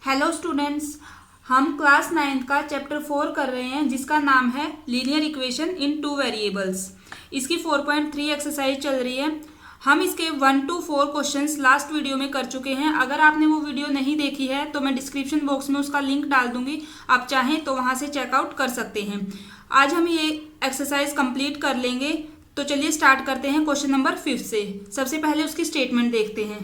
Hello students, हम class 9 का chapter 4 कर रहे हैं जिसका नाम है linear equation in two variables. इसकी 4.3 एक्सरसाइज चल रही है। हम इसके 1 to 4 क्वेश्चंस लास्ट वीडियो में कर चुके हैं। अगर आपने वो वीडियो नहीं देखी है तो मैं डिस्क्रिप्शन बॉक्स में उसका लिंक डाल दूंगी, आप चाहें तो वहाँ से चेकआउट कर सकते हैं। आज हम ये एक्सरसाइज कंप्लीट कर लेंगे, तो चलिए स्टार्ट करते हैं क्वेश्चन नंबर 5 से। सबसे पहले उसकी स्टेटमेंट देखते हैं।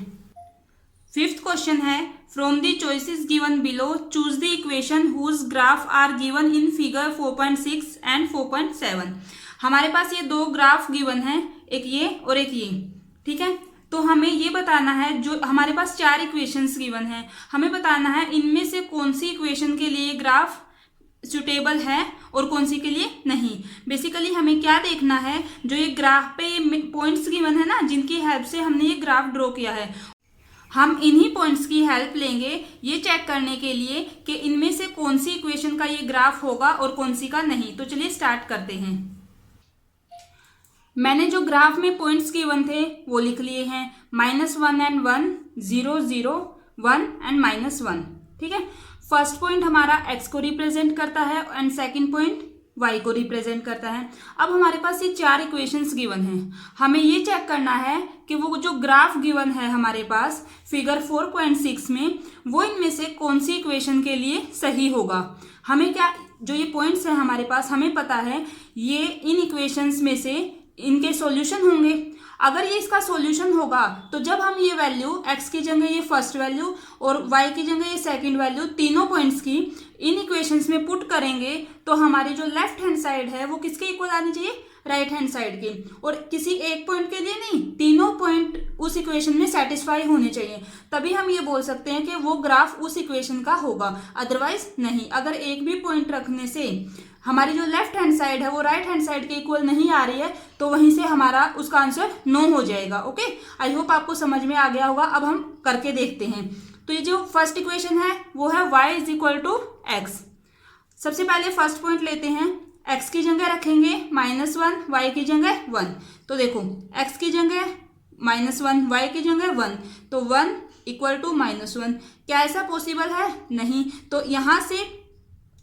5th क्वेश्चन है, from the choices given below choose the equation whose graph are given in figure 4.6 and 4.7। हमारे पास ये दो ग्राफ गिवन हैं, एक ये और एक ये, ठीक है। तो हमें ये बताना है, जो हमारे पास 4 इक्वेशंस गिवन हैं, हमें बताना है इनमें से कौन सी इक्वेशन के लिए ग्राफ सुटेबल है और कौन सी के लिए नहीं। बेसिकली हमें क्या देखना है, जो ये ग्राफ पे ये पॉइंट्स गिवन है ना, जिनकी हेल्प से हमने ये ग्राफ ड्रॉ किया है, हम इन्हीं पॉइंट्स की हेल्प लेंगे ये चेक करने के लिए कि इनमें से कौन सी इक्वेशन का ये ग्राफ होगा और कौन सी का नहीं। तो चलिए स्टार्ट करते हैं। मैंने जो ग्राफ में पॉइंट्स गिवन थे वो लिख लिए हैं, -1 and 1, 0 0 1 and -1, ठीक है। फर्स्ट पॉइंट हमारा x को रिप्रेजेंट करता है एंड सेकंड पॉइंट y को रिप्रेजेंट करता है। अब हमारे पास ये 4 इक्वेशंस गिवन हैं, हमें ये चेक करना है कि वो जो ग्राफ गिवन है हमारे पास फिगर 4.6 में, वो इनमें से कौन सी इक्वेशन के लिए सही होगा। हमें क्या, जो ये पॉइंट्स हैं हमारे पास, हमें पता है ये इन इक्वेशंस में से इनके सॉल्यूशन होंगे। अगर ये इसका सॉल्यूशन होगा तो जब हम ये वैल्यू x की जगह ये फर्स्ट वैल्यू और y की जगह ये सेकंड वैल्यू, तीनों पॉइंट्स की इन इक्वेशंस में पुट करेंगे, तो हमारी जो लेफ्ट हैंड साइड है वो किसके इक्वल आनी चाहिए, राइट हैंड साइड की। और किसी एक पॉइंट के लिए नहीं, तीनों पॉइंट उस इक्वेशन में सेटिस्फाई होने चाहिए, तभी हम ये बोल सकते हैं कि वो ग्राफ उस इक्वेशन का होगा, अदरवाइज नहीं। अगर एक भी पॉइंट रखने से हमारी जो लेफ्ट हैंड साइड है वो राइट हैंड साइड के इक्वल नहीं आ रही है, तो वहीं से हमारा उसका आंसर नो हो जाएगा। ओके, आई होप आपको समझ में आ गया होगा। अब हम करके देखते हैं। तो ये जो फर्स्ट इक्वेशन है वो है y = x। सबसे पहले फर्स्ट पॉइंट लेते हैं, x की जगह रखेंगे -1, y की जगह 1। तो देखो x की जगह -1, y की जगह 1, तो 1 = -1। क्या ऐसा पॉसिबल है? नहीं। तो यहाँ से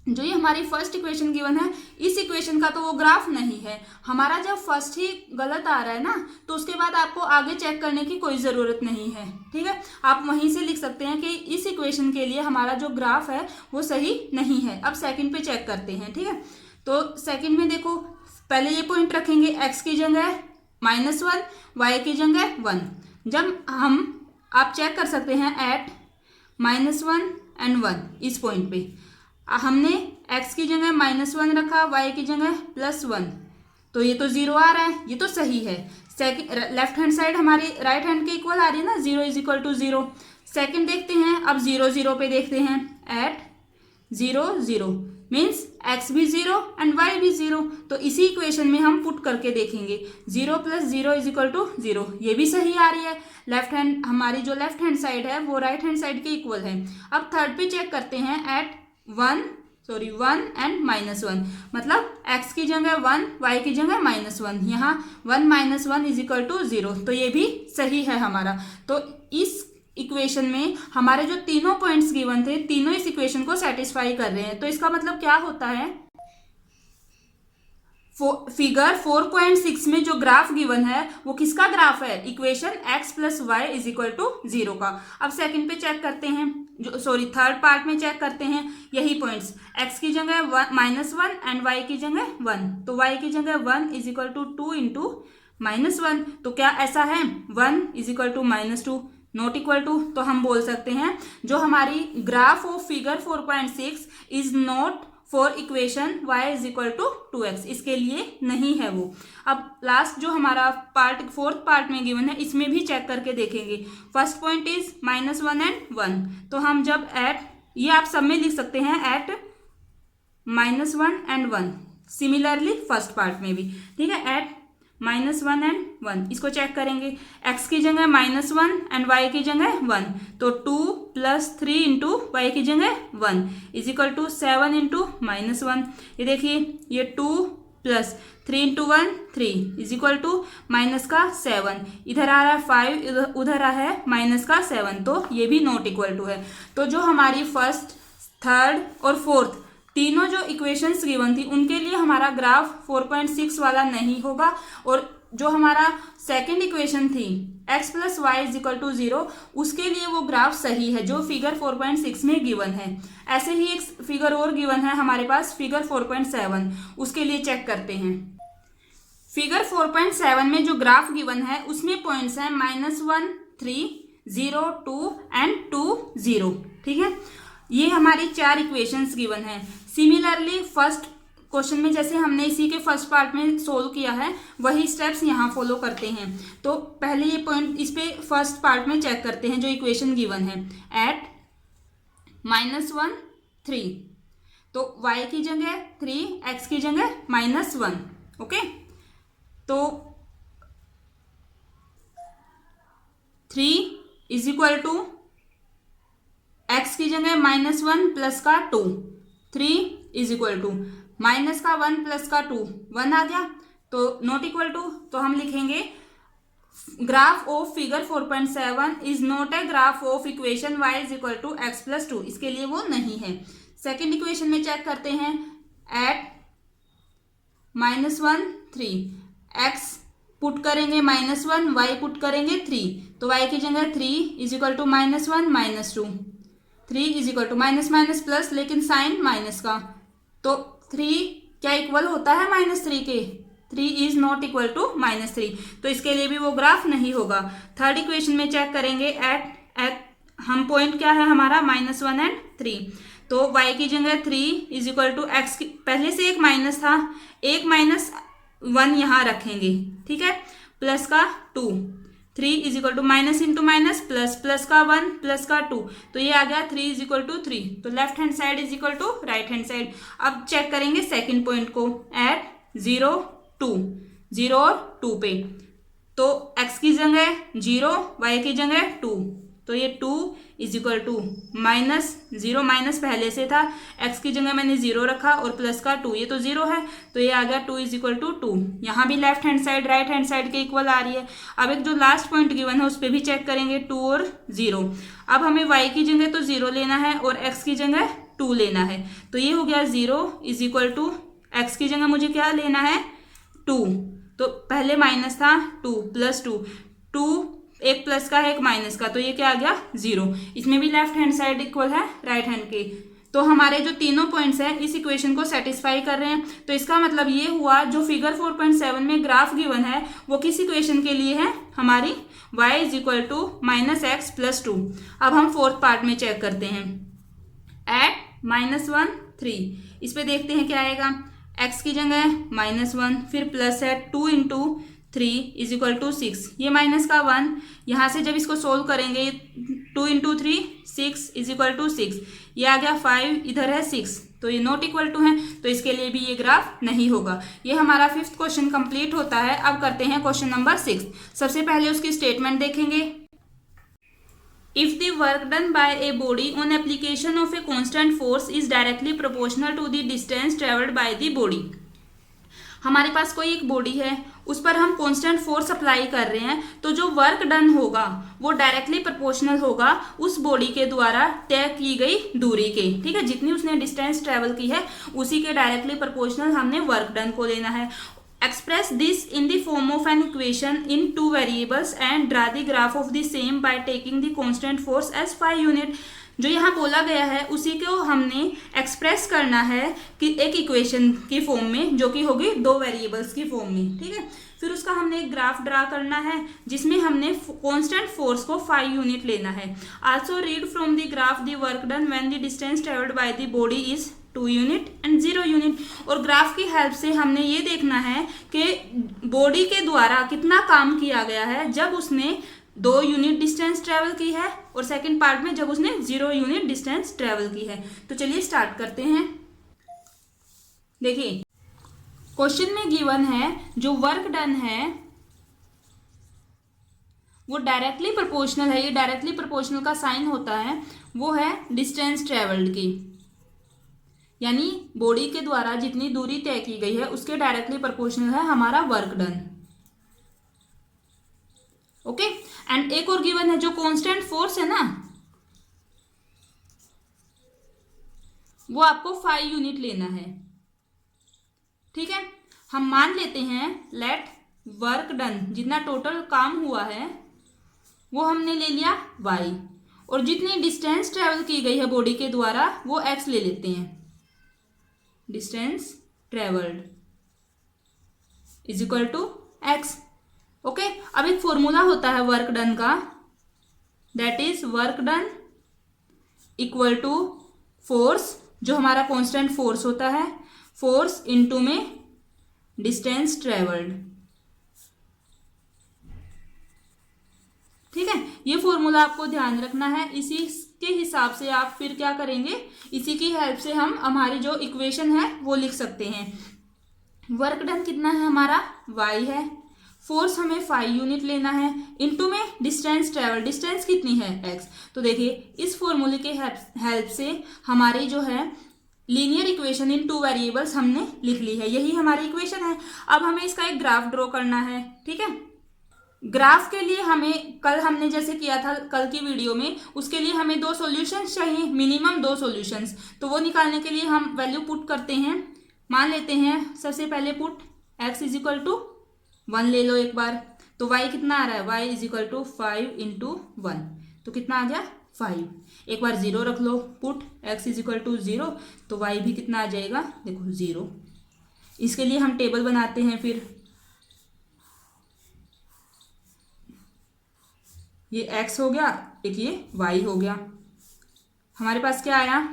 जो ये हमारी फर्स्ट इक्वेशन गिवन है, इस इक्वेशन का तो वो ग्राफ नहीं है। हमारा जब फर्स्ट ही गलत आ रहा है ना, तो उसके बाद आपको आगे चेक करने की कोई ज़रूरत नहीं है, ठीक है। आप वहीं से लिख सकते हैं कि इस इक्वेशन के लिए हमारा जो ग्राफ है वो सही नहीं है। अब सेकंड पे चेक करते हैं, ठीक है। तो सेकंड में देखो, पहले ये पॉइंट रखेंगे, x की जगह -1, y की जगह 1। जब आप चेक कर सकते हैं एट -1 and 1, इस पॉइंट पे हमने x की जगह -1 रखा, y की जगह +1, तो ये तो 0 आ रहा है, ये तो सही है। लेफ्ट हैंड साइड हमारी राइट हैंड के इक्वल आ रही है ना, 0 = 0। सेकंड देखते हैं, अब 0 0 पे देखते हैं, एट 0 0 मीन्स x भी 0 एंड y भी 0। तो इसी इक्वेशन में हम पुट करके देखेंगे, 0 + 0 = 0, ये भी सही आ रही है। लेफ्ट हैंड, हमारी जो लेफ्ट हैंड साइड है वो राइट हैंड साइड के इक्वल है। अब थर्ड पे चेक करते हैं, एट 1 and -1, मतलब x की जगह 1, y की जगह -1, यहाँ 1 - 1 = 0, तो ये भी सही है हमारा। तो इस इक्वेशन में हमारे जो तीनों पॉइंट्स गिवन थे, तीनों इस इक्वेशन को सेटिस्फाई कर रहे हैं। तो इसका मतलब क्या होता है, फिगर 4.6 में जो ग्राफ गिवन है वो किसका ग्राफ है, इक्वेशन x + y = 0 का। अब सेकंड पे चेक करते हैं, थर्ड पार्ट में चेक करते हैं यही पॉइंट्स, x की जगह -1 एंड y की जगह 1, तो y की जगह 1 = 2 × -1। तो क्या ऐसा है, 1 = -2 नॉट इक्वल टू, तो हम बोल सकते हैं जो हमारी graph of figure 4.6 is not for equation y = 2x, इसके लिए नहीं है वो। अब लास्ट जो हमारा पार्ट, फोर्थ पार्ट में गिवन है, इसमें भी चेक करके देखेंगे। फर्स्ट पॉइंट इज -1 and 1, तो हम जब एट, ये आप सब में लिख सकते हैं, at -1 and 1, similarly first part में भी, ठीक है, एट -1 and 1, इसको चेक करेंगे, x की जगह -1 एंड y की जगह 1, तो 2 + 3 × y की जगह 1 = 7 × -1। ये देखिए, ये 2 plus 3 into 1 3 is equal to minus का 7, इधर आ रहा है 5, उधर आ है माइनस का 7, तो ये भी नॉट इक्वल टू है। तो जो हमारी फर्स्ट, थर्ड और फोर्थ तीनों जो इक्वेशंस गिवन थी उनके लिए हमारा ग्राफ 4.6 वाला नहीं होगा, और जो हमारा सेकंड इक्वेशन थी x plus y is equal to 0, उसके लिए वो ग्राफ सही है जो फिगर 4.6 में गिवन है। ऐसे ही एक फिगर और गिवन है हमारे पास, फिगर 4.7, उसके लिए चेक करते हैं। फिगर 4.7 में जो ग्राफ गिवन है उसमें पॉइंट्स हैं -1 3 0 2 एंड 2 0, ठीक है। ये हमारी 4 इक्वेशंस गिवन है। सिमिलरली फर्स्ट क्वेश्चन में जैसे हमने इसी के फर्स्ट पार्ट में सोल्व किया है वही स्टेप्स यहाँ फॉलो करते हैं। तो पहले ये पॉइंट इस पे फर्स्ट पार्ट में चेक करते हैं जो इक्वेशन गिवन है। एट -1 3, तो y की जगह 3, x की जगह -1, ओके। तो 3 इज इक्वल टू x की जगह -1 प्लस का 2, 3 इज इक्वल टू माइनस का 1 प्लस का 2, 1 आ गया, तो नॉट इक्वल टू, तो हम लिखेंगे graph of figure 4.7 is not a graph of equation y is equal to x plus 2, इसके लिए वो नहीं है। सेकेंड इक्वेशन में चेक करते हैं। एट -1 3, x पुट करेंगे -1, y पुट करेंगे 3, तो y की जगह 3 is equal to -1 -2, 3 is equal to minus minus plus, लेकिन साइन माइनस का, तो 3 क्या इक्वल होता है -3 के, 3 इज नॉट इक्वल टू -3, तो इसके लिए भी वो ग्राफ नहीं होगा। थर्ड इक्वेशन में चेक करेंगे। एट हम पॉइंट क्या है हमारा -1 एंड 3, तो y की जगह 3 इज इक्वल टू एक्स, पहले से एक माइनस था, एक -1 यहाँ रखेंगे, ठीक है, प्लस का 2, 3 is equal to minus into minus plus, plus का 1 प्लस का 2, तो ये आ गया 3 इज इक्वल टू 3, तो left hand side is equal to right hand side. अब चेक करेंगे सेकंड पॉइंट को। एट 0 2, 0 और 2 पे, तो x की जगह 0, y की जगह 2, तो ये 2 इज इक्वल टू -0, माइनस पहले से था, x की जगह मैंने 0 रखा और प्लस का 2, ये तो 0 है, तो ये आ गया 2 इज इक्वल टू 2। यहाँ भी left hand side right hand side के इक्वल आ रही है। अब एक जो लास्ट पॉइंट गिवन है उस पर भी चेक करेंगे, 2 और 0। अब हमें y की जगह तो 0 लेना है और x की जगह 2 लेना है, तो ये हो गया 0 इज इक्वल टू x की जगह मुझे क्या लेना है 2, तो पहले माइनस था 2 प्लस 2, 2 एक प्लस का है एक माइनस का, तो ये क्या आ गया 0। इसमें भी लेफ्ट हैंड साइड इक्वल है राइट हैंड के, तो हमारे जो तीनों पॉइंट्स हैं इस इक्वेशन को सेटिस्फाई कर रहे हैं। तो इसका मतलब ये हुआ जो फिगर 4.7 में ग्राफ गिवन है वो किस इक्वेशन के लिए है, हमारी y is equal to -x plus 2। अब हम फोर्थ पार्ट में चेक करते हैं। एट -1 3, इस पे देखते हैं क्या आएगा। x की जगह -1, फिर प्लस है 2 इंटू 3 इज इक्वल टू 6, ये माइनस का 1, यहाँ से जब इसको सोल्व करेंगे 2 इंटू 3 6 इज इक्वल टू 6, ये आ गया 5, इधर है 6, तो ये नॉट इक्वल टू है, तो इसके लिए भी ये ग्राफ नहीं होगा। ये हमारा 5th क्वेश्चन कंप्लीट होता है। अब करते हैं क्वेश्चन नंबर 6। सबसे पहले उसकी स्टेटमेंट देखेंगे। If the work done by a body on application of a constant force is directly proportional to the distance travelled by the body. हमारे पास कोई एक बॉडी है, उस पर हम कांस्टेंट फोर्स अप्लाई कर रहे हैं, तो जो वर्क डन होगा वो डायरेक्टली प्रोपोर्शनल होगा उस बॉडी के द्वारा तय की गई दूरी के, ठीक है, जितनी उसने डिस्टेंस ट्रेवल की है उसी के डायरेक्टली प्रोपोर्शनल हमने वर्क डन को लेना है। Express this in the form of an equation in 2 variables and draw the graph of the same by taking the constant force as 5 unit. जो यहाँ बोला गया है उसी को हमने एक्सप्रेस करना है कि एक इक्वेशन की फॉर्म में, जो कि होगी 2 वेरिएबल्स की फॉर्म में, ठीक है। फिर उसका हमने एक ग्राफ ड्रा करना है जिसमें हमने कांस्टेंट फोर्स को 5 यूनिट लेना है। Also read from the graph the work done when the distance travelled by the body is 2 unit and 0 unit. और ग्राफ की हेल्प से हमने ये देखना है कि बॉडी के द्वारा कितना काम किया गया है जब उसने 2 यूनिट डिस्टेंस ट्रेवल की है और सेकंड पार्ट में जब उसने 0 यूनिट डिस्टेंस ट्रेवल की है। तो चलिए स्टार्ट करते हैं। देखिए क्वेश्चन में गिवन है जो वर्क डन है वो डायरेक्टली प्रोपोर्शनल है, ये डायरेक्टली प्रोपोर्शनल का साइन होता है, वो है डिस्टेंस ट्रेवल्ड की। यानी बॉडी के द्वारा जितनी दूरी तय की गई है उसके डायरेक्टली प्रोपोर्शनल है हमारा वर्क डन। ओके, एंड एक और गिवन है जो कांस्टेंट फोर्स है ना, वो आपको 5 यूनिट लेना है। ठीक है, हम मान लेते हैं लेट वर्क डन, जितना टोटल काम हुआ है वो हमने ले लिया y, और जितनी डिस्टेंस ट्रेवल की गई है बॉडी के द्वारा वो x ले लेते हैं, distance travelled is equal to x। Okay, अब एक फॉर्मूला होता है वर्क डन का, that is work done equal to force, जो हमारा कांस्टेंट फोर्स होता है, फोर्स इनटू में डिस्टेंस ट्रेवल्ड। ठीक है, ये फॉर्मूला आपको ध्यान रखना है। इसी के हिसाब से आप फिर क्या करेंगे, इसी की हेल्प से हम हमारी जो इक्वेशन है वो लिख सकते हैं। वर्क डन कितना है हमारा y है, फोर्स हमें 5 यूनिट लेना है, इनटू में डिस्टेंस ट्रेवल, डिस्टेंस कितनी है x। तो देखिए इस फॉर्मूले के हेल्प से हमारी जो है लीनियर इक्वेशन इन 2 वेरिएबल्स हमने लिख ली है, यही हमारी इक्वेशन है। अब हमें इसका एक ग्राफ ड्रॉ करना है। ठीक है, ग्राफ के लिए हमें कल हमने जैसे किया था कल की वीडियो में, उसके लिए हमें 2 सॉल्यूशंस चाहिए, मिनिमम 2 सॉल्यूशंस। तो वो निकालने के लिए हम वैल्यू पुट करते हैं। मान लेते हैं सबसे पहले put x is equal to 1 ले लो एक बार, तो y कितना आ रहा है, y is equal to 5 into 1, तो कितना आ गया 5। एक बार 0 रख लो, put x is equal to 0, तो y भी कितना आ जाएगा, देखो 0। इसके लिए हम टेबल बनाते हैं, फिर ये x हो गया, एक ये y हो गया। हमारे पास क्या आया,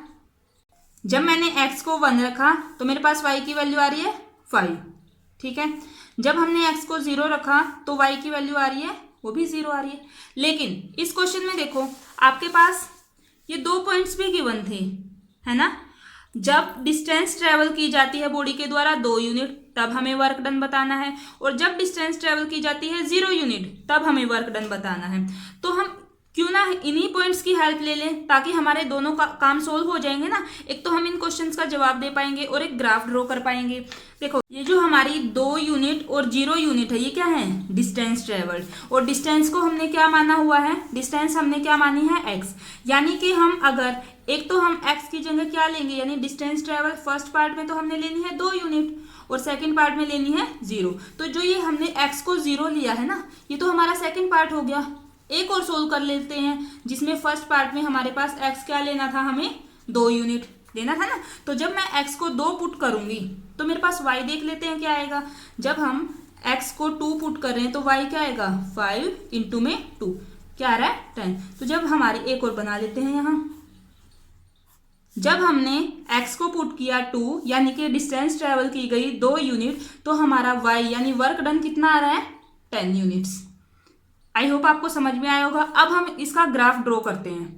जब मैंने x को 1 रखा तो मेरे पास y की वैल्यू आ रही है 5। ठीक है, जब हमने x को 0 रखा तो y की वैल्यू आ रही है, वो भी 0 आ रही है। लेकिन इस क्वेश्चन में देखो आपके पास ये 2 पॉइंट्स भी गिवन थे, है ना। जब डिस्टेंस ट्रेवल की जाती है बॉडी के द्वारा 2 यूनिट तब हमें वर्क डन बताना है, और जब डिस्टेंस ट्रेवल की जाती है 0 यूनिट तब हमें वर्क डन बताना है। तो हम क्यों ना इन्हीं पॉइंट्स की हेल्प ले लें, ताकि हमारे दोनों का काम सोल्व हो जाएंगे ना। एक तो हम इन क्वेश्चंस का जवाब दे पाएंगे और एक ग्राफ ड्रॉ कर पाएंगे। देखो ये जो हमारी 2 यूनिट और 0 यूनिट है, ये क्या है, डिस्टेंस ट्रेवल्ड, और डिस्टेंस को हमने क्या माना हुआ है, डिस्टेंस हमने क्या मानी है x। यानी कि हम अगर एक तो हम x की जगह क्या लेंगे, यानी डिस्टेंस ट्रेवल फर्स्ट पार्ट में तो हमने लेनी है 2 यूनिट और सेकंड पार्ट में लेनी है 0। तो जो ये हमने x को 0 लिया है ना, ये तो हमारा सेकंड पार्ट हो गया। एक और सोल्व कर लेते हैं, जिसमें फर्स्ट पार्ट में हमारे पास x क्या लेना था, हमें 2 यूनिट लेना था ना। तो जब मैं x को 2 पुट करूंगी तो मेरे पास y देख लेते हैं क्या आएगा। जब हम x को 2 पुट कर रहे हैं तो y क्या आएगा, 5 इंटू में 2 क्या आ रहा है 10। तो जब हमारी एक और बना लेते हैं यहाँ, जब हमने x को पुट किया 2 यानी कि डिस्टेंस ट्रेवल की गई 2 यूनिट, तो हमारा y यानी वर्क डन कितना आ रहा है, 10 यूनिट्स। आई होप आपको समझ में आया होगा। अब हम इसका ग्राफ ड्रॉ करते हैं।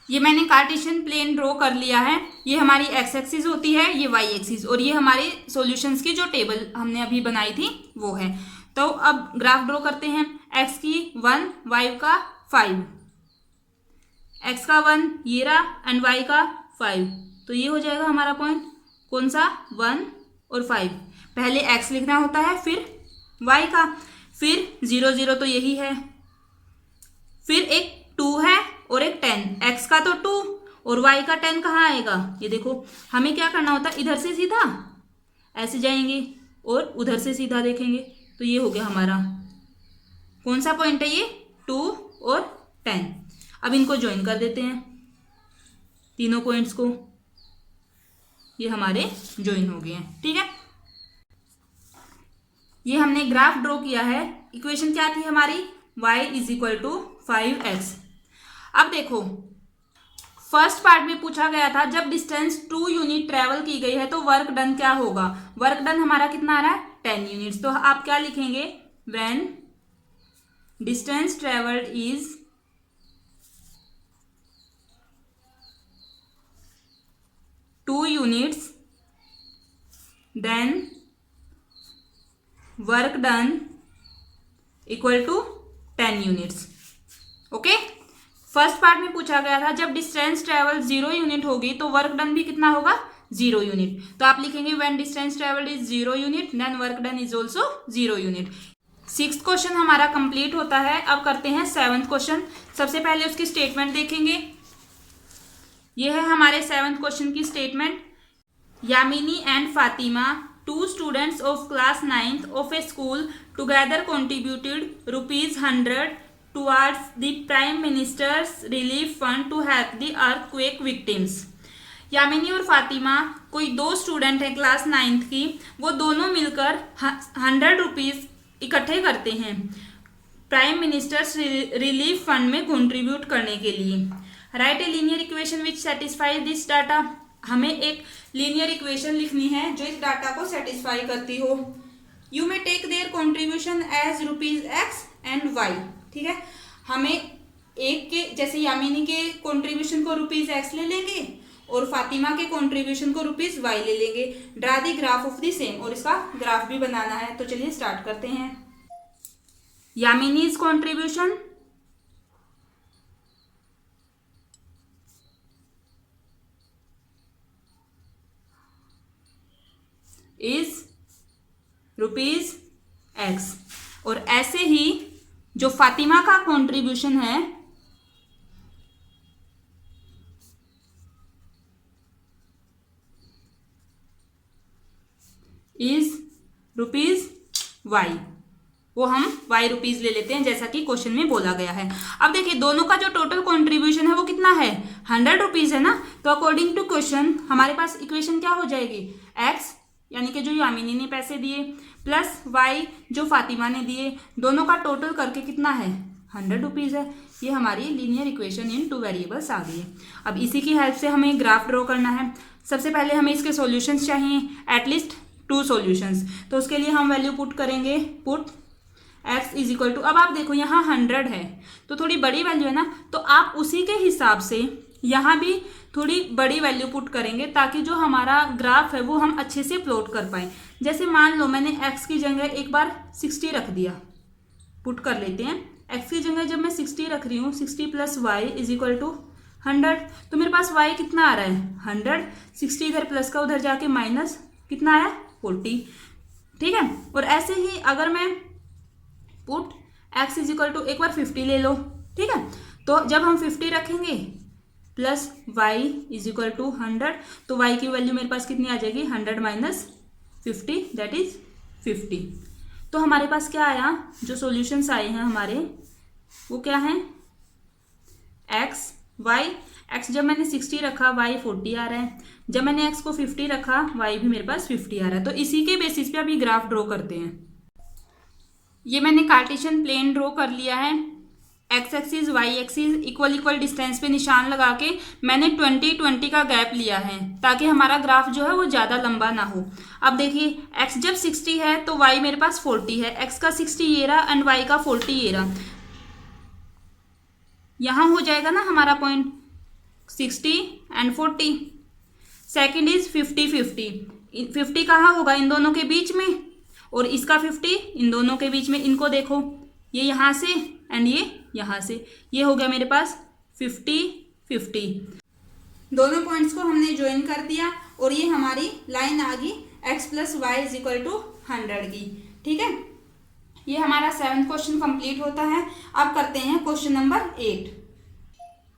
ये मैंने कार्टेशियन प्लेन ड्रॉ कर लिया है, ये हमारी x एक्सिस होती है, ये y एक्सिस, और ये हमारी सॉल्यूशंस की जो टेबल हमने अभी बनाई थी वो है। तो अब ग्राफ ड्रॉ करते हैं। x की 1, y का 5, x का 1 ये रहा एंड y का 5, तो ये हो जाएगा हमारा पॉइंट कौन सा, 1 और 5। पहले x लिखना होता है, फिर y का, फिर 0 0 तो यही है, फिर एक 2 है और एक 10, x का तो 2 और y का 10 कहाँ आएगा, ये देखो। हमें क्या करना होता है, इधर से सीधा ऐसे जाएंगे और उधर से सीधा देखेंगे, तो ये हो गया हमारा कौन सा पॉइंट है, ये 2 और 10। अब इनको ज्वाइन कर देते हैं, तीनों पॉइंट्स को, ये हमारे ज्वाइन हो गए हैं। ठीक है, ये हमने ग्राफ ड्रॉ किया है। इक्वेशन क्या थी हमारी, y is equal to 5x। अब देखो फर्स्ट पार्ट में पूछा गया था जब डिस्टेंस 2 यूनिट ट्रेवल की गई है तो वर्क डन क्या होगा। वर्क डन हमारा कितना आ रहा है, 10 यूनिट्स। तो आप क्या लिखेंगे, when distance travelled is 2 units then work done equal to 10 units. Okay, first part में पूछा गया था जब डिस्टेंस ट्रेवल 0 यूनिट होगी तो वर्क डन भी कितना होगा, 0 यूनिट। तो आप लिखेंगे when distance travelled is 0 unit then work done is also 0 unit. 6th question हमारा कंप्लीट होता है। अब करते हैं 7th क्वेश्चन। सबसे पहले उसकी स्टेटमेंट देखेंगे। यह है हमारे 7th क्वेश्चन की statement. Yamini and Fatima, 2 students of class 9th of a school, together contributed ₹100 towards the Prime Minister's Relief Fund to help the earthquake victims। Yamini और फातिमा कोई 2 स्टूडेंट हैं क्लास 9th की, वो दोनों मिलकर 100 रुपीज़ इकट्ठे करते हैं प्राइम मिनिस्टर्स रिलीफ फंड में कंट्रीब्यूट करने के लिए। Right A linear equation which satisfy this data. हमें एक लीनियर इक्वेशन लिखनी है जो इस डाटा को सेटिस्फाई करती हो। You may take their contribution as ₹X and Y। ठीक है, हमें एक के जैसे यामिनी के कॉन्ट्रीब्यूशन को ₹X ले लेंगे और फातिमा के कॉन्ट्रीब्यूशन को ₹Y ले लेंगे। Draw the graph of the same, और इसका ग्राफ भी बनाना है। तो चलिए स्टार्ट करते हैं। यामिनीज कॉन्ट्रीब्यूशन इज ₹X, और ऐसे ही जो फातिमा का कंट्रीब्यूशन है इज ₹Y, वो हम Y रुपीज ले लेते हैं जैसा कि क्वेश्चन में बोला गया है। अब देखिए दोनों का जो टोटल कंट्रीब्यूशन है वो कितना है, 100 रुपीज है ना। तो अकॉर्डिंग टू क्वेश्चन हमारे पास इक्वेशन क्या हो जाएगी, X यानी कि जो यामिनी ने पैसे दिए प्लस Y जो फातिमा ने दिए, दोनों का टोटल करके कितना है, 100 रुपीज़ है। ये हमारी लीनियर इक्वेशन इन 2 वेरिएबल्स आ गई है। अब इसी की हेल्प से हमें ग्राफ ड्रॉ करना है। सबसे पहले हमें इसके सॉल्यूशंस चाहिए, एटलीस्ट 2 सॉल्यूशंस। तो उसके लिए हम वैल्यू पुट करेंगे, put x is equal to, अब आप देखो यहाँ 100 है तो थोड़ी बड़ी वैल्यू है ना, तो आप उसी के हिसाब से यहाँ भी थोड़ी बड़ी वैल्यू पुट करेंगे ताकि जो हमारा ग्राफ है वो हम अच्छे से प्लॉट कर पाएँ। जैसे मान लो मैंने x की जगह एक बार 60 रख दिया, पुट कर लेते हैं। x की जगह जब मैं 60 रख रही हूँ, 60 + y इज इक्वल टू 100, तो मेरे पास y कितना आ रहा है, 100। 60 इधर प्लस का उधर जाके माइनस कितना आया, 40। ठीक है, और ऐसे ही अगर मैं put x is equal to, एक बार 50 ले लो। ठीक है, तो जब हम 50 रखेंगे plus y is equal to 100, तो y की वैल्यू मेरे पास कितनी आ जाएगी, 100 - 50 दैट इज 50। तो हमारे पास क्या आया, जो सॉल्यूशंस आए हैं हमारे वो क्या हैं, x y। x जब मैंने 60 रखा y 40 आ रहा है, जब मैंने x को 50 रखा y भी मेरे पास 50 आ रहा है। तो इसी के बेसिस पे अभी ग्राफ ड्रॉ करते हैं। ये मैंने कार्टेशियन प्लेन ड्रॉ कर लिया है, x axis y axis equal distance पे निशान लगा के मैंने 20-20 का गैप लिया है ताकि हमारा ग्राफ जो है वो ज़्यादा लंबा ना हो। अब देखिए x जब 60 है तो y मेरे पास 40 है, x का 60 ये रहा एंड y का 40 ये रहा। यहाँ हो जाएगा ना हमारा पॉइंट 60 एंड 40। सेकेंड इज 50-50, 50 कहाँ होगा, इन दोनों के बीच में, और इसका 50 इन दोनों के बीच में। इनको देखो, ये यहाँ से एंड ये यहाँ से, ये हो गया मेरे पास 50-50। दोनों पॉइंट्स को हमने ज्वाइन कर दिया और ये हमारी लाइन आ गई x + y is equal to 100 की। ठीक है, ये हमारा 7th क्वेश्चन कंप्लीट होता है। अब करते हैं क्वेश्चन नंबर 8।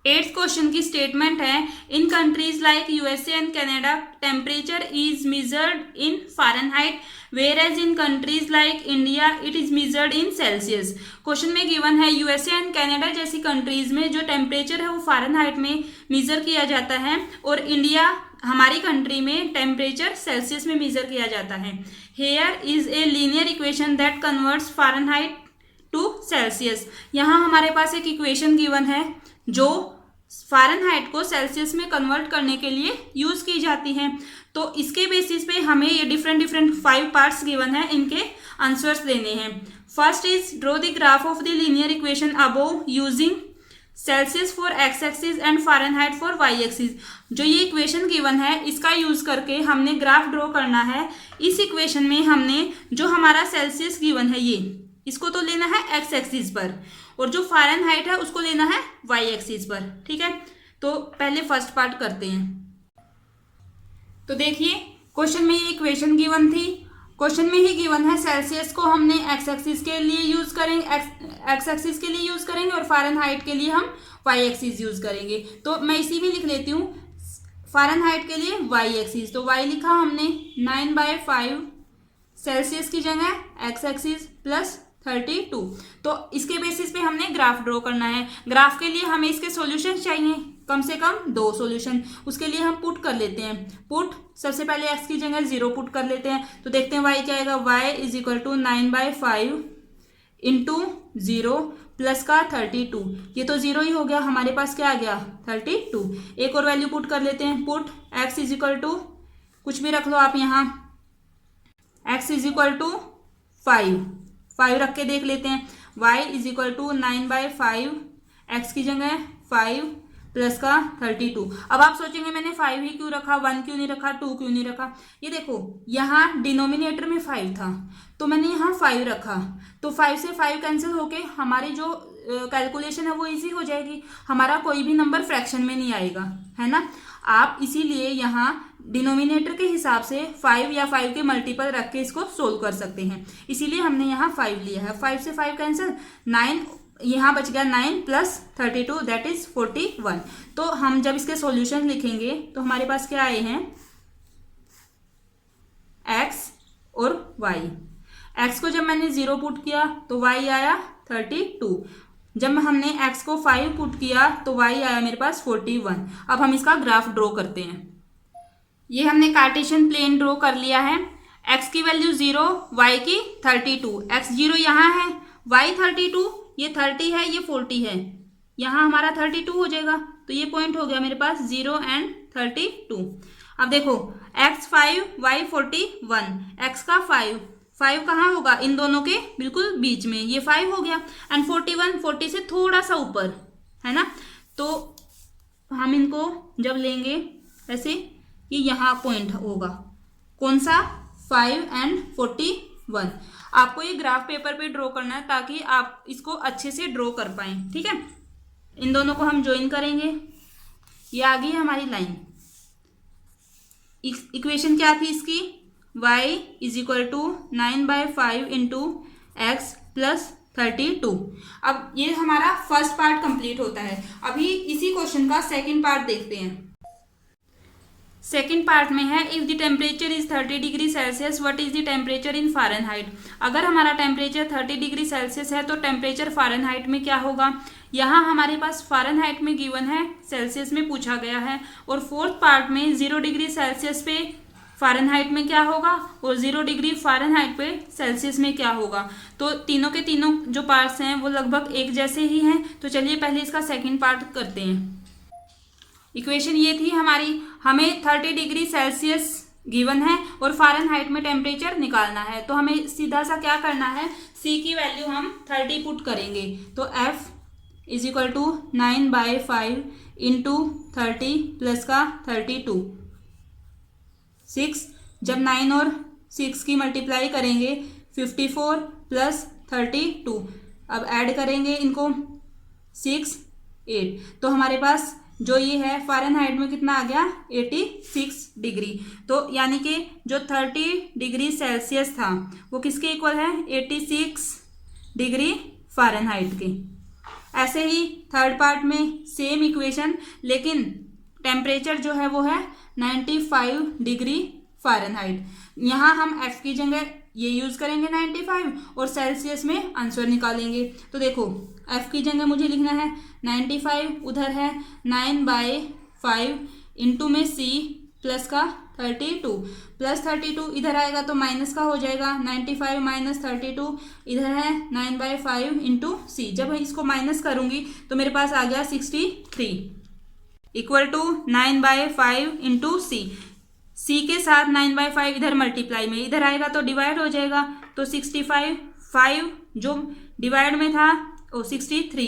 8th क्वेश्चन की स्टेटमेंट है, in countries like USA and Canada temperature is measured in Fahrenheit whereas in countries like India it is measured in Celsius। Question में गिवन है USA and Canada जैसी countries में जो temperature है वो Fahrenheit में मेजर किया जाता है और इंडिया हमारी कंट्री में टेम्परेचर सेल्सियस में मेजर किया जाता है। Here is a linear equation that converts Fahrenheit to Celsius. यहाँ हमारे पास एक इक्वेशन गिवन है जो फ़ारेनहाइट को सेल्सियस में कन्वर्ट करने के लिए यूज़ की जाती है। तो इसके बेसिस पे हमें ये डिफरेंट 5 पार्ट्स गिवन है, इनके आंसर्स देने हैं। First is draw the graph of the linear equation above using Celsius for x axis and Fahrenheit for y axis. जो ये इक्वेशन गिवन है इसका यूज़ करके हमने ग्राफ ड्रॉ करना है। इस इक्वेशन में हमने जो हमारा सेल्सियस गिवन है ये इसको तो लेना है x एक्सिस पर और जो फ़ारेनहाइट है उसको लेना है y एक्सिस पर। ठीक है, तो पहले फर्स्ट पार्ट करते हैं। तो देखिए क्वेश्चन में ये इक्वेशन गिवन थी, क्वेश्चन में ही गिवन है सेल्सियस को हमने एक्स एक्सिस के लिए यूज करेंगे, एक्स एक्सिस के लिए यूज करेंगे और फ़ारेनहाइट के लिए हम वाई एक्सिस यूज करेंगे। तो मैं इसी में लिख लेती हूँ फ़ारेनहाइट के लिए वाई एक्सिस, तो वाई लिखा हमने 9/5 सेल्सियस की जगह एक्स एक्सिस प्लस 32। तो इसके बेसिस पे हमने ग्राफ ड्रॉ करना है। ग्राफ के लिए हमें इसके सॉल्यूशन चाहिए, कम से कम 2 सॉल्यूशन। उसके लिए हम पुट कर लेते हैं, पुट सबसे पहले x की जगह 0 पुट कर लेते हैं। तो देखते हैं y क्या आएगा, y = 9/5 इंटू 0 प्लस का 32। ये तो 0 ही हो गया, हमारे पास क्या आ गया 32। एक और वैल्यू पुट कर लेते हैं, पुट x = कुछ भी रख लो आप यहाँ, x = 5 रख के देख लेते हैं। y = 9/5 x की जगह 5 प्लस का 32। अब आप सोचेंगे मैंने 5 ही क्यों रखा, 1 क्यों नहीं रखा, 2 क्यों नहीं रखा। ये देखो यहाँ डिनोमिनेटर में 5 था तो मैंने यहाँ 5 रखा, तो 5 से 5 कैंसिल होके हमारी जो कैलकुलेशन है वो इजी हो जाएगी, हमारा कोई भी नंबर फ्रैक्शन में नहीं आएगा, है ना। आप इसीलिए यहाँ डिनोमिनेटर के हिसाब से 5 या 5 के मल्टीपल रख के इसको सोल्व कर सकते हैं, इसीलिए हमने यहाँ 5 लिया है। 5 से 5 कैंसिल, 9 यहाँ बच गया, 9 प्लस 32 दैट इज 41। तो हम जब इसके सॉल्यूशन लिखेंगे तो हमारे पास क्या आए हैं, x और y। x को जब मैंने 0 पुट किया तो y आया 32, जब हमने x को 5 पुट किया तो y आया मेरे पास 41। अब हम इसका ग्राफ ड्रॉ करते हैं। ये हमने कार्टेशियन प्लेन ड्रॉ कर लिया है, x की वैल्यू 0, y की 32, x 0 यहाँ है, y 32, ये 30 है, ये 40 है, यहाँ हमारा 32 हो जाएगा। तो ये पॉइंट हो गया मेरे पास 0 एंड 32। अब देखो x 5 y 41, x का 5 कहाँ होगा, इन दोनों के बिल्कुल बीच में, ये 5 हो गया, एंड 41 40 से थोड़ा सा ऊपर, है ना। तो हम इनको जब लेंगे ऐसे, ये यहाँ पॉइंट होगा, कौन सा, 5 एंड 41। आपको ये ग्राफ पेपर पे ड्रॉ करना है ताकि आप इसको अच्छे से ड्रॉ कर पाएं, ठीक है। इन दोनों को हम ज्वाइन करेंगे, ये आ गई हमारी लाइन। इक्वेशन क्या थी इसकी, y = 9/5 इंटू एक्स प्लस 32। अब ये हमारा फर्स्ट पार्ट कंप्लीट होता है। अभी इसी क्वेश्चन का सेकंड पार्ट देखते हैं। सेकेंड पार्ट में है, if the temperature is 30 degree Celsius what is the temperature in Fahrenheit. अगर हमारा टेम्परेचर 30 डिग्री सेल्सियस है तो टेम्परेचर फ़ारेनहाइट में क्या होगा। यहाँ हमारे पास फ़ारेनहाइट में गिवन है, सेल्सियस में पूछा गया है, और फोर्थ पार्ट में 0 डिग्री सेल्सियस पे फ़ारेनहाइट में क्या होगा और 0 डिग्री फ़ारेनहाइट पे सेल्सियस में क्या होगा। तो तीनों के तीनों जो पार्ट्स हैं वो लगभग एक जैसे ही हैं। तो चलिए पहले इसका सेकेंड पार्ट करते हैं। इक्वेशन ये थी हमारी, हमें 30 डिग्री सेल्सियस गिवन है और फ़ारेनहाइट में टेम्परेचर निकालना है। तो हमें सीधा सा क्या करना है, c की वैल्यू हम 30 पुट करेंगे। तो f = 9/5 इंटू 30 प्लस का 32, 6, जब 9 और 6 की मल्टीप्लाई करेंगे 54 प्लस 32, अब ऐड करेंगे इनको 6, 8, तो हमारे पास जो ये है फ़ारेनहाइट में कितना आ गया 86 डिग्री। तो यानी कि जो 30 डिग्री सेल्सियस था वो किसके इक्वल है, 86 डिग्री फ़ारेनहाइट के। ऐसे ही थर्ड पार्ट में सेम इक्वेशन, लेकिन टेम्परेचर जो है वो है 95 डिग्री फ़ारेनहाइट। यहाँ हम f की जगह ये यूज़ करेंगे 95 और सेल्सियस में आंसर निकालेंगे। तो देखो f की जगह मुझे लिखना है 95, उधर है 9/5 इंटू में c प्लस का 32, प्लस 32 इधर आएगा तो माइनस का हो जाएगा, 95 माइनस 32 इधर है 9/5 इंटू c। जब इसको माइनस करूँगी तो मेरे पास आ गया 63 इक्वल टू 9/5 इंटू c के साथ 9/5 इधर मल्टीप्लाई में, इधर आएगा तो डिवाइड हो जाएगा। तो 65, 5 जो डिवाइड में था, 63,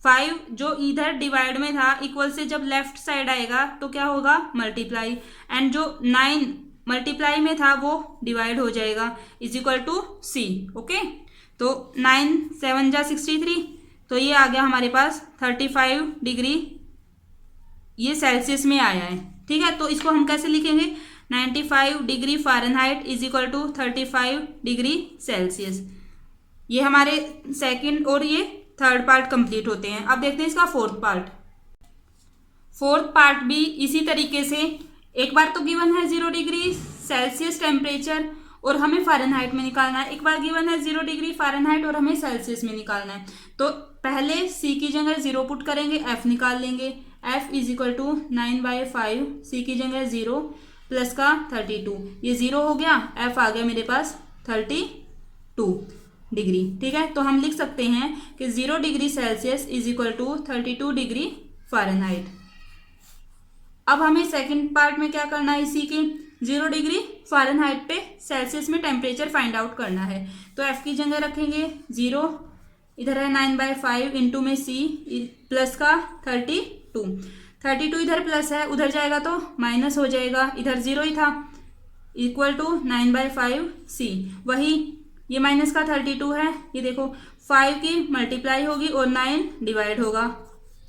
5 जो इधर डिवाइड में था इक्वल से जब लेफ्ट साइड आएगा तो क्या होगा मल्टीप्लाई, एंड जो 9 मल्टीप्लाई में था वो डिवाइड हो जाएगा, is equal to c। Okay, तो 9 7 जा 63, तो ये आ गया हमारे पास 35 डिग्री, ये सेल्सियस में आया है, ठीक है, तो इसको हम कैसे लिखेंगे, 95 degree Fahrenheit is equal to 35 degree Celsius. ये हमारे सेकंड और ये थर्ड पार्ट कंप्लीट होते हैं। अब देखते हैं इसका फोर्थ पार्ट। फोर्थ पार्ट भी इसी तरीके से, एक बार तो गिवन है 0 डिग्री सेल्सियस टेम्परेचर और हमें फ़ारेनहाइट में निकालना है, एक बार गिवन है 0 डिग्री फ़ारेनहाइट और हमें सेल्सियस में निकालना है। तो पहले C की जगह 0 पुट करेंगे, F निकाल लेंगे। F is equal to 9/5, C की जगह 0 प्लस का 32, ये 0 हो गया, F आ गया मेरे पास 32 डिग्री। ठीक है, तो हम लिख सकते हैं कि 0 degree Celsius is equal to 32 degree Fahrenheit. अब हमें सेकंड पार्ट में क्या करना है, इसी के 0 डिग्री फ़ारेनहाइट पे सेल्सियस में टेम्परेचर फाइंड आउट करना है। तो F की जगह रखेंगे 0, इधर है 9/5 इंटू में C प्लस का 32 इधर प्लस है, उधर जाएगा तो माइनस हो जाएगा, इधर 0 ही था, इक्वल टू 9/5 C, वही ये माइनस का 32 है, ये देखो 5 की मल्टीप्लाई होगी और 9 डिवाइड होगा,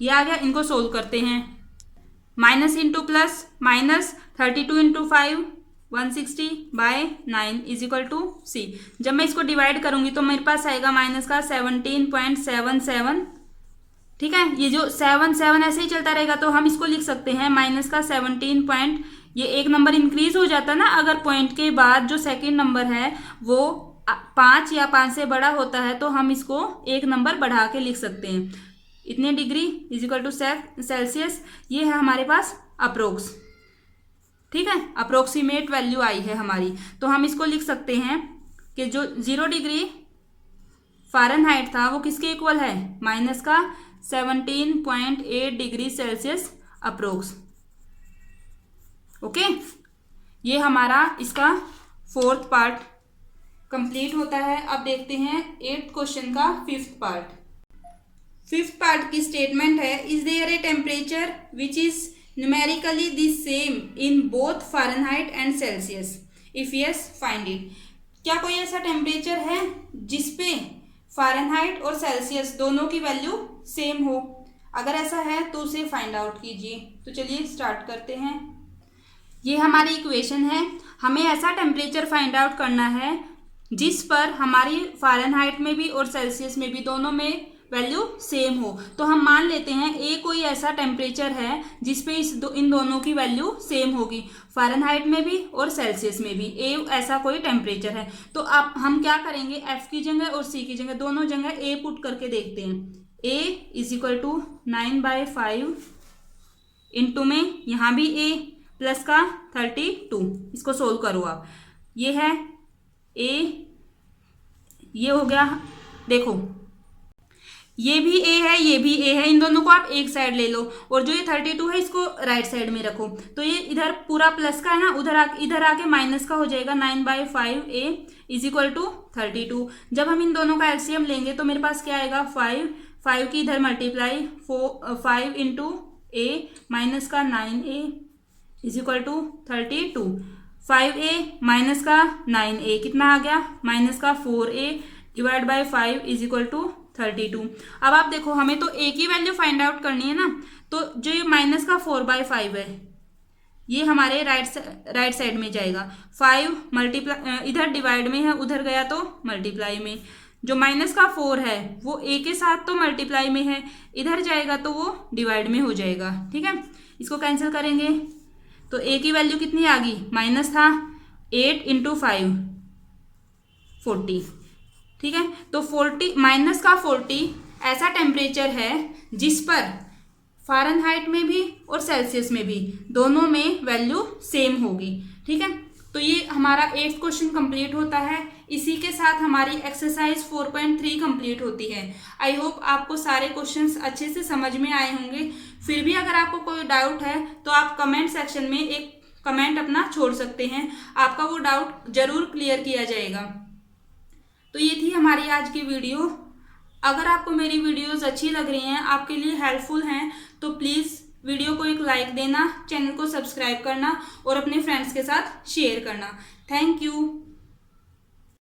ये आ गया। इनको सोल्व करते हैं, minus into plus, minus 32 into 5 160/9 is equal to C। जब मैं इसको डिवाइड करूंगी तो मेरे पास आएगा माइनस का 17.77। ठीक है, ये जो 7 ऐसे ही चलता रहेगा तो हम इसको लिख सकते हैं माइनस का 17 ये एक नंबर इंक्रीज हो जाता है ना, अगर पॉइंट के बाद जो सेकेंड नंबर है वो 5 या 5 से बड़ा होता है तो हम इसको एक नंबर बढ़ा के लिख सकते हैं। इतने degree is equal to Celsius, ये है हमारे पास अप्रोक्स। ठीक है, अप्रोक्सीमेट वैल्यू आई है हमारी, तो हम इसको लिख सकते हैं कि जो 0 डिग्री फ़ारेनहाइट था वो किसके इक्वल है, माइनस का 17.8 डिग्री सेल्सियस अप्रोक्स। ओके, ये हमारा इसका फोर्थ पार्ट कंप्लीट होता है। अब देखते हैं 8th क्वेश्चन का फिफ्थ पार्ट। फिफ्थ पार्ट की स्टेटमेंट है, is there a temperature which is numerically the same in both Fahrenheit and Celsius, if yes find it. क्या कोई ऐसा टेम्परेचर है जिसपे फ़ारेनहाइट और सेल्सियस दोनों की वैल्यू सेम हो? अगर ऐसा है तो उसे फाइंड आउट कीजिए। तो चलिए स्टार्ट करते हैं। ये हमारी इक्वेशन है, हमें ऐसा टेम्परेचर फाइंड आउट करना है जिस पर हमारी फ़ारेनहाइट में भी और सेल्सियस में भी दोनों में वैल्यू सेम हो। तो हम मान लेते हैं ए कोई ऐसा टेम्परेचर है जिसपे इन दोनों की वैल्यू सेम होगी, फ़ारेनहाइट में भी और सेल्सियस में भी ए ऐसा कोई टेम्परेचर है। तो अब हम क्या करेंगे, एफ की जगह और सी की जगह दोनों जगह ए पुट करके देखते हैं। ए इज इक्वल टू 9/5 इंटू में यहाँ भी ए प्लस का 32, इसको सोल्व करो आप। ये है ए, ये हो गया, देखो ये भी ए है, ये भी ए है, इन दोनों को आप एक साइड ले लो और जो ये 32 है इसको राइट साइड में रखो। तो ये इधर पूरा प्लस का है ना, इधर आके माइनस का हो जाएगा। 9/5 ए इज इक्वल टू 32। जब हम इन दोनों का एलसीएम लेंगे तो मेरे पास क्या आएगा, 5 की इधर मल्टीप्लाई 5 इंटू ए माइनस का 9a is equal to 32। 5a minus का 9a कितना आ गया, माइनस का 4a divide by 5 is equal to 32। अब आप देखो हमें तो a की वैल्यू फाइंड आउट करनी है ना, तो जो ये माइनस का 4/5 है ये हमारे राइट साइड में जाएगा। 5 मल्टीप्लाई इधर डिवाइड में है, उधर गया तो मल्टीप्लाई में। जो माइनस का 4 है वो a के साथ तो मल्टीप्लाई में है, इधर जाएगा तो वो डिवाइड में हो जाएगा। ठीक है, इसको कैंसिल करेंगे तो a की वैल्यू कितनी आ गई, माइनस था 8 इंटू 5 40। ठीक है, तो 40 माइनस का 40 ऐसा टेम्परेचर है जिस पर फ़ारेनहाइट में भी और सेल्सियस में भी दोनों में वैल्यू सेम होगी। ठीक है, तो ये हमारा 8th क्वेश्चन कंप्लीट होता है। इसी के साथ हमारी एक्सरसाइज 4.3 कंप्लीट होती है। आई होप आपको सारे क्वेश्चंस अच्छे से समझ में आए होंगे। फिर भी अगर आपको कोई डाउट है तो आप कमेंट सेक्शन में एक कमेंट अपना छोड़ सकते हैं, आपका वो डाउट जरूर क्लियर किया जाएगा। तो ये थी हमारी आज की वीडियो। अगर आपको मेरी वीडियोस अच्छी लग रही हैं, आपके लिए हेल्पफुल हैं, तो प्लीज़ वीडियो को एक लाइक देना, चैनल को सब्सक्राइब करना और अपने फ्रेंड्स के साथ शेयर करना। Thank you.